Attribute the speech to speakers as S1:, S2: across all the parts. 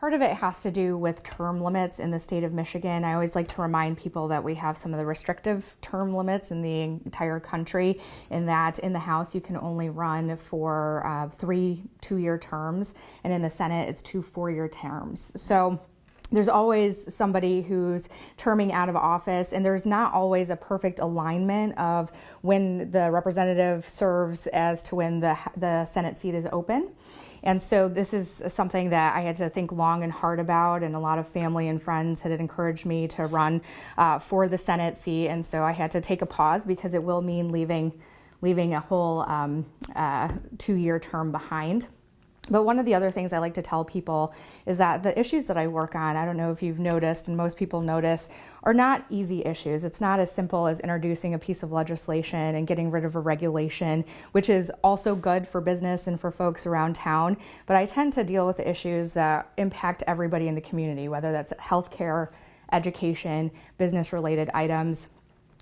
S1: Part of it has to do with term limits in the state of Michigan. I always like to remind people that we have some of the restrictive term limits in the entire country, in that in the House you can only run for 3 two-year terms, and in the Senate it's 2 four-year terms. So there's always somebody who's terming out of office, and there's not always a perfect alignment of when the representative serves as to when the Senate seat is open. And so this is something that I had to think long and hard about, and a lot of family and friends had encouraged me to run for the Senate seat, and so I had to take a pause because it will mean leaving a whole 2-year term behind. But one of the other things I like to tell people is that the issues that I work on, I don't know if you've noticed, and most people notice, are not easy issues. It's not as simple as introducing a piece of legislation and getting rid of a regulation, which is also good for business and for folks around town. But I tend to deal with the issues that impact everybody in the community, whether that's healthcare, education, business-related items.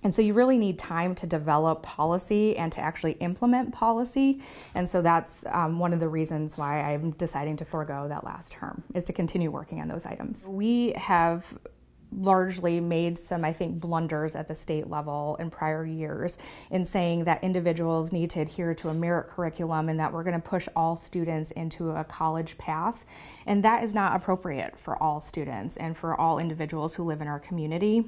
S1: And so you really need time to develop policy and to actually implement policy. And so that's one of the reasons why I'm deciding to forego that last term, is to continue working on those items. We have largely made some, I think, blunders at the state level in prior years in saying that individuals need to adhere to a merit curriculum and that we're going to push all students into a college path. And that is not appropriate for all students and for all individuals who live in our community.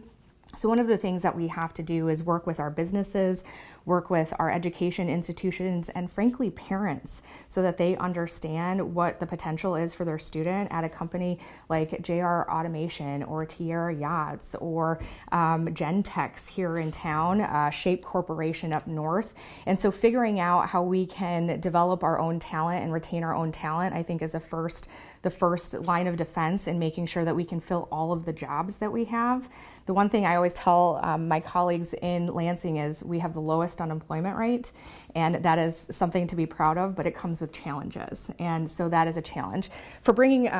S1: So one of the things that we have to do is work with our businesses, work with our education institutions, and frankly, parents, so that they understand what the potential is for their student at a company like JR Automation or Tierra Yachts or Gentex here in town, Shape Corporation up north. And so figuring out how we can develop our own talent and retain our own talent, I think, is the first line of defense in making sure that we can fill all of the jobs that we have. The one thing I always tell my colleagues in Lansing is we have the lowest unemployment rate, and that is something to be proud of, but it comes with challenges. And so that is a challenge. For bringing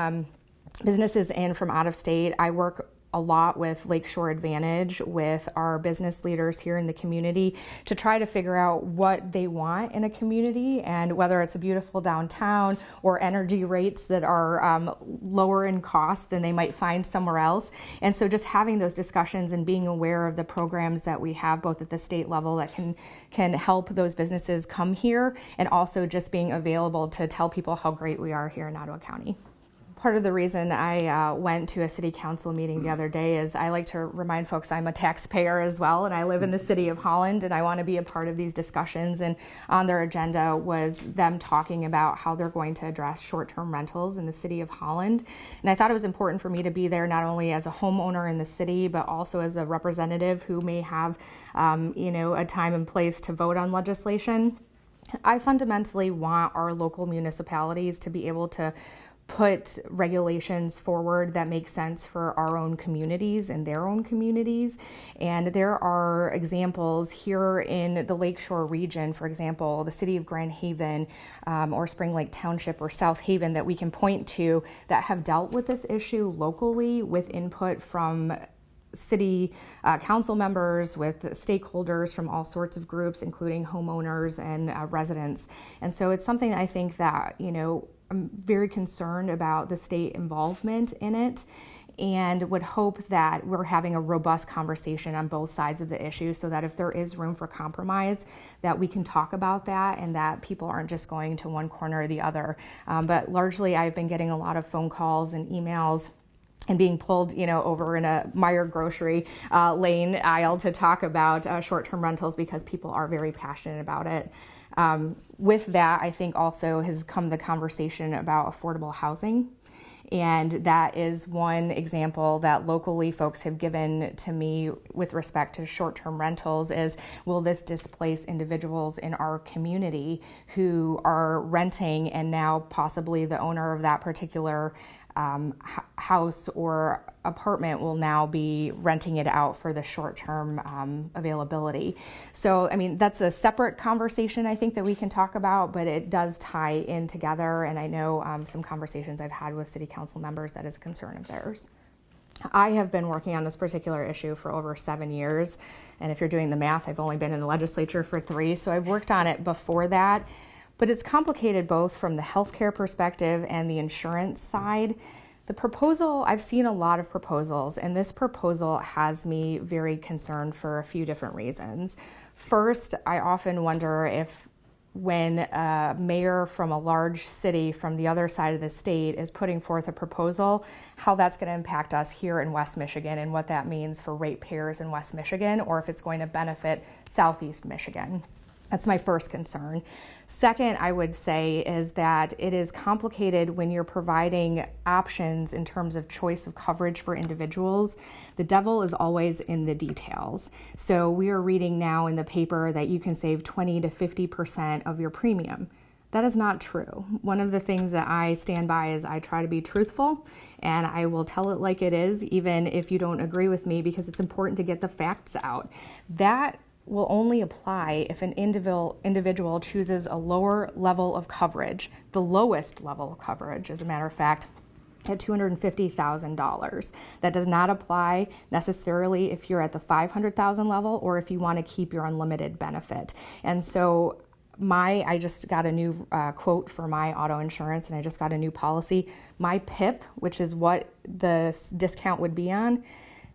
S1: businesses in from out of state, I work a lot with Lakeshore Advantage, with our business leaders here in the community, to try to figure out what they want in a community, and whether it's a beautiful downtown or energy rates that are lower in cost than they might find somewhere else. And so just having those discussions and being aware of the programs that we have both at the state level that can help those businesses come here, and also just being available to tell people how great we are here in Ottawa County. Part of the reason I went to a city council meeting the other day is I like to remind folks I'm a taxpayer as well, and I live in the city of Holland, and I want to be a part of these discussions. And on their agenda was them talking about how they're going to address short-term rentals in the city of Holland. And I thought it was important for me to be there not only as a homeowner in the city, but also as a representative who may have a time and place to vote on legislation. I fundamentally want our local municipalities to be able to put regulations forward that make sense for our own communities and their own communities. And there are examples here in the Lakeshore region, for example, the city of Grand Haven or Spring Lake Township or South Haven, that we can point to that have dealt with this issue locally with input from city council members, with stakeholders from all sorts of groups, including homeowners and residents. And so it's something I think that, I'm very concerned about the state involvement in it, and would hope that we're having a robust conversation on both sides of the issue, so that if there is room for compromise, that we can talk about that and that people aren't just going to one corner or the other. But largely I've been getting a lot of phone calls and emails and being pulled, over in a Meijer grocery lane aisle to talk about short-term rentals, because people are very passionate about it. With that, I think also has come the conversation about affordable housing. And that is one example that locally folks have given to me with respect to short-term rentals is, will this displace individuals in our community who are renting, and now possibly the owner of that particular house or apartment will now be renting it out for the short-term availability. So, that's a separate conversation I think that we can talk about, but it does tie in together. And I know some conversations I've had with city council members, that is a concern of theirs. I have been working on this particular issue for over 7 years. And if you're doing the math, I've only been in the legislature for 3. So I've worked on it before that. But it's complicated both from the healthcare perspective and the insurance side. The proposal, I've seen a lot of proposals, and this proposal has me very concerned for a few different reasons. First, I often wonder if when a mayor from a large city from the other side of the state is putting forth a proposal, how that's going to impact us here in West Michigan and what that means for ratepayers in West Michigan, or if it's going to benefit Southeast Michigan. That's my first concern. Second, I would say is that it is complicated when you're providing options in terms of choice of coverage for individuals. The devil is always in the details. So we are reading now in the paper that you can save 20 to 50% of your premium. That is not true. One of the things that I stand by is I try to be truthful, and I will tell it like it is, even if you don't agree with me, because it's important to get the facts out. That will only apply if an individual chooses a lower level of coverage, the lowest level of coverage, as a matter of fact, at $250,000. That does not apply necessarily if you're at the $500,000 level or if you want to keep your unlimited benefit. And so I just got a new quote for my auto insurance, and I just got a new policy. My PIP, which is what the discount would be on,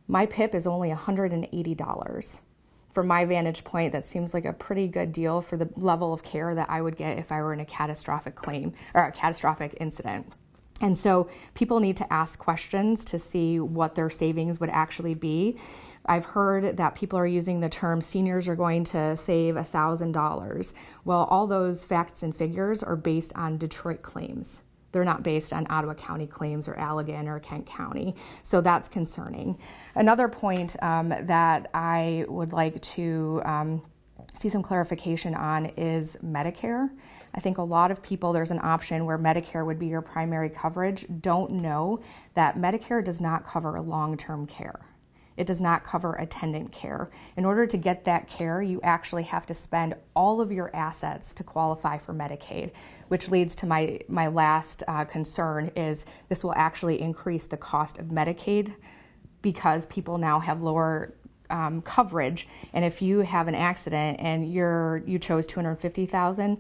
S1: my PIP is only $180. From my vantage point, that seems like a pretty good deal for the level of care that I would get if I were in a catastrophic claim or a catastrophic incident. And so people need to ask questions to see what their savings would actually be. I've heard that people are using the term seniors are going to save $1,000. Well, all those facts and figures are based on Detroit claims. They're not based on Ottawa County claims or Allegan or Kent County. So that's concerning. Another point that I would like to see some clarification on is Medicare. I think a lot of people, there's an option where Medicare would be your primary coverage, don't know that Medicare does not cover long-term care. It does not cover attendant care. In order to get that care, you actually have to spend all of your assets to qualify for Medicaid, which leads to my last concern is this will actually increase the cost of Medicaid because people now have lower coverage. And if you have an accident and you chose $250,000,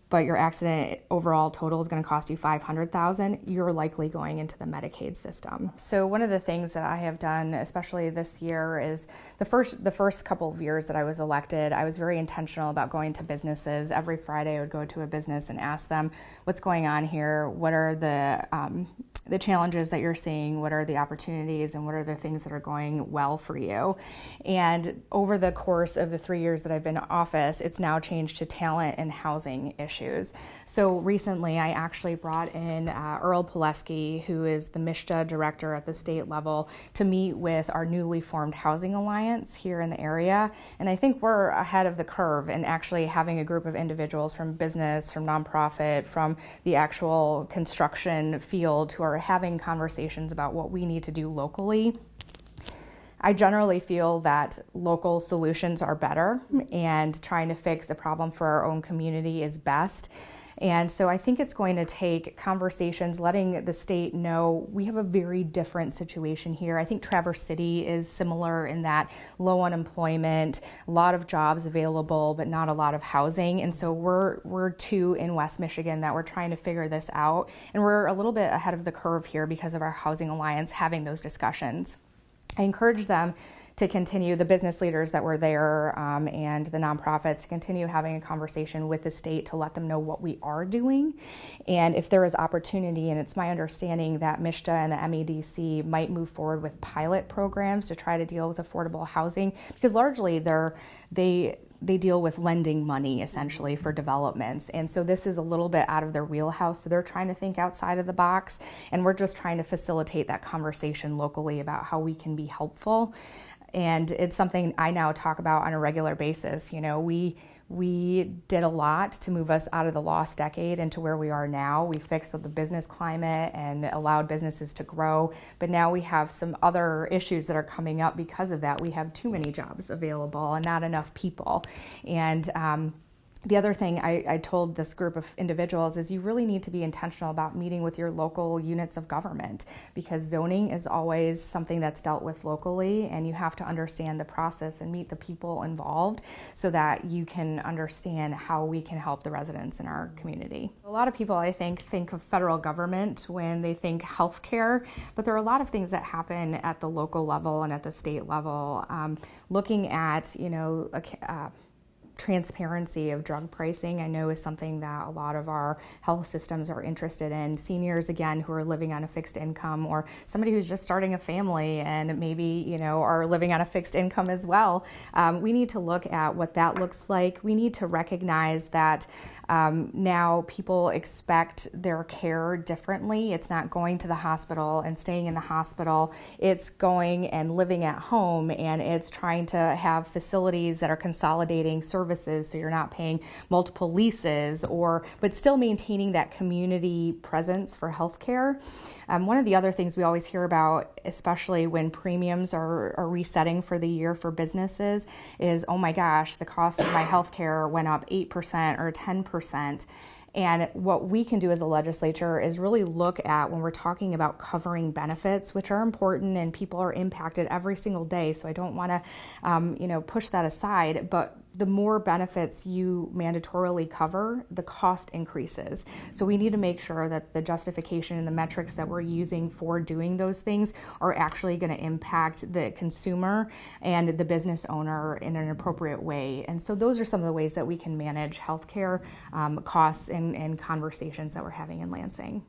S1: but your accident overall total is going to cost you $500,000, you're likely going into the Medicaid system. So one of the things that I have done, especially this year, is the first couple of years that I was elected, I was very intentional about going to businesses. Every Friday I would go to a business and ask them, what's going on here? What are the challenges that you're seeing? What are the opportunities? And what are the things that are going well for you? And over the course of the 3 years that I've been in office, it's now changed to talent and housing issues. So recently I actually brought in Earl Pileski, who is the MSHDA director at the state level, to meet with our newly formed housing alliance here in the area. And I think we're ahead of the curve in actually having a group of individuals from business, from nonprofit, from the actual construction field who are having conversations about what we need to do locally. I generally feel that local solutions are better, and trying to fix a problem for our own community is best. And so I think it's going to take conversations, letting the state know we have a very different situation here. I think Traverse City is similar in that low unemployment, a lot of jobs available, but not a lot of housing. And so we're two in West Michigan that we're trying to figure this out. And we're a little bit ahead of the curve here because of our housing alliance having those discussions. I encourage them to continue, the business leaders that were there and the nonprofits, to continue having a conversation with the state to let them know what we are doing. And if there is opportunity, and it's my understanding that MSHDA and the MEDC might move forward with pilot programs to try to deal with affordable housing, because largely they deal with lending money essentially for developments. And so this is a little bit out of their wheelhouse. So they're trying to think outside of the box, and we're just trying to facilitate that conversation locally about how we can be helpful. And it's something I now talk about on a regular basis. You know, we did a lot to move us out of the lost decade into where we are now. We fixed the business climate and allowed businesses to grow. But now we have some other issues that are coming up because of that. We have too many jobs available and not enough people. And The other thing I told this group of individuals is you really need to be intentional about meeting with your local units of government, because zoning is always something that's dealt with locally, and you have to understand the process and meet the people involved so that you can understand how we can help the residents in our community. A lot of people, I think of federal government when they think healthcare, but there are a lot of things that happen at the local level and at the state level. Looking at, transparency of drug pricing, I know, is something that a lot of our health systems are interested in. Seniors, again, who are living on a fixed income, or somebody who's just starting a family and maybe, are living on a fixed income as well. We need to look at what that looks like. We need to recognize that now people expect their care differently. It's not going to the hospital and staying in the hospital. It's going and living at home, and it's trying to have facilities that are consolidating services so you're not paying multiple leases, but still maintaining that community presence for healthcare. One of the other things we always hear about, especially when premiums are resetting for the year for businesses, is, oh my gosh, the cost of my healthcare went up 8% or 10%. And what we can do as a legislature is really look at, when we're talking about covering benefits, which are important and people are impacted every single day. So I don't want to, push that aside, but the more benefits you mandatorily cover, the cost increases. So we need to make sure that the justification and the metrics that we're using for doing those things are actually going to impact the consumer and the business owner in an appropriate way. And so those are some of the ways that we can manage healthcare costs and conversations that we're having in Lansing.